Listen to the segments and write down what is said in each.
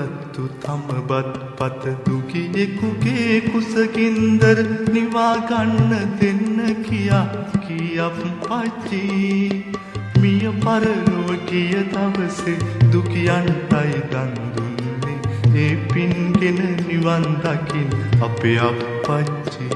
ගත්තු තමබත් පත දුගියෙකුගේ කුසගින්දර නිවා ගන්න දෙන්න කියා කියක් පච්චි මිය පරලොව ගිය දවසේ දුකියන්ටයි දන් දුන්නේ ඒ පින්ගෙන නිවන් දකින් අපේ අප්පච්චි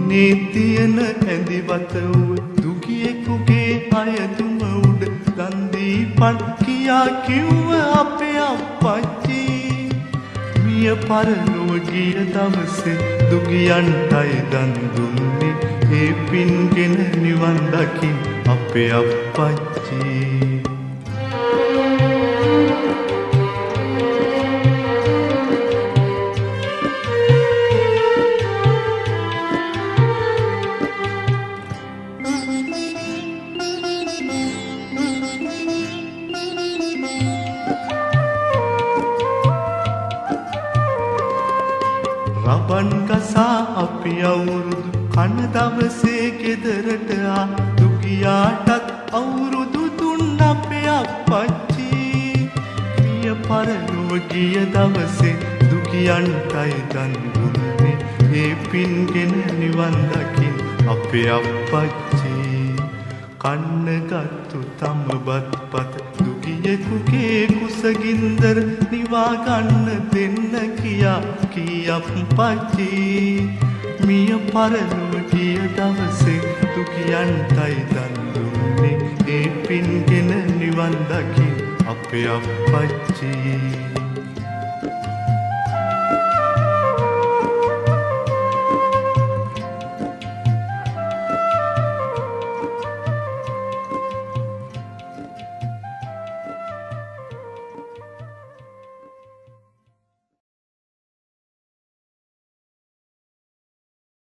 ඉන්නේ තියෙන ඇඳිවත උව දුගියෙකුගේ අයදුම උඩ දන්දීපන් කියා කිව්ව අපේ අප්පච්චි මිය පරලොව ගිය දවසේ දුගියන්ටයි දන් දුන්නේ ඒ පින්ගෙන නිවන් දකින් අපේ අප්පච්චි රබන් ගසා අපි අවුරුදු කන දවසේ ගෙදරට ආ දුගියාටත් අවුරුදු දුන්න අපේ අප්පච්චි මිය පරලොව ගිය දවසේ දුගියන්ටයි දන් දුන්නේ ඒ පින්ගෙන නිවන් දකින් අපේ අප්පච්චි කන්න ගත්තු තමබත් පත දුගියෙකුගේ කුසගින්දර නිවා ගන්න දෙන්න කියා කියක් පච්චි මිය පරලොව ගිය දවසේ දුකියන්ටයි දන් දුන්නේ ඒ පින්ගෙන නිවන් දකින් අපේ අප්පච්චි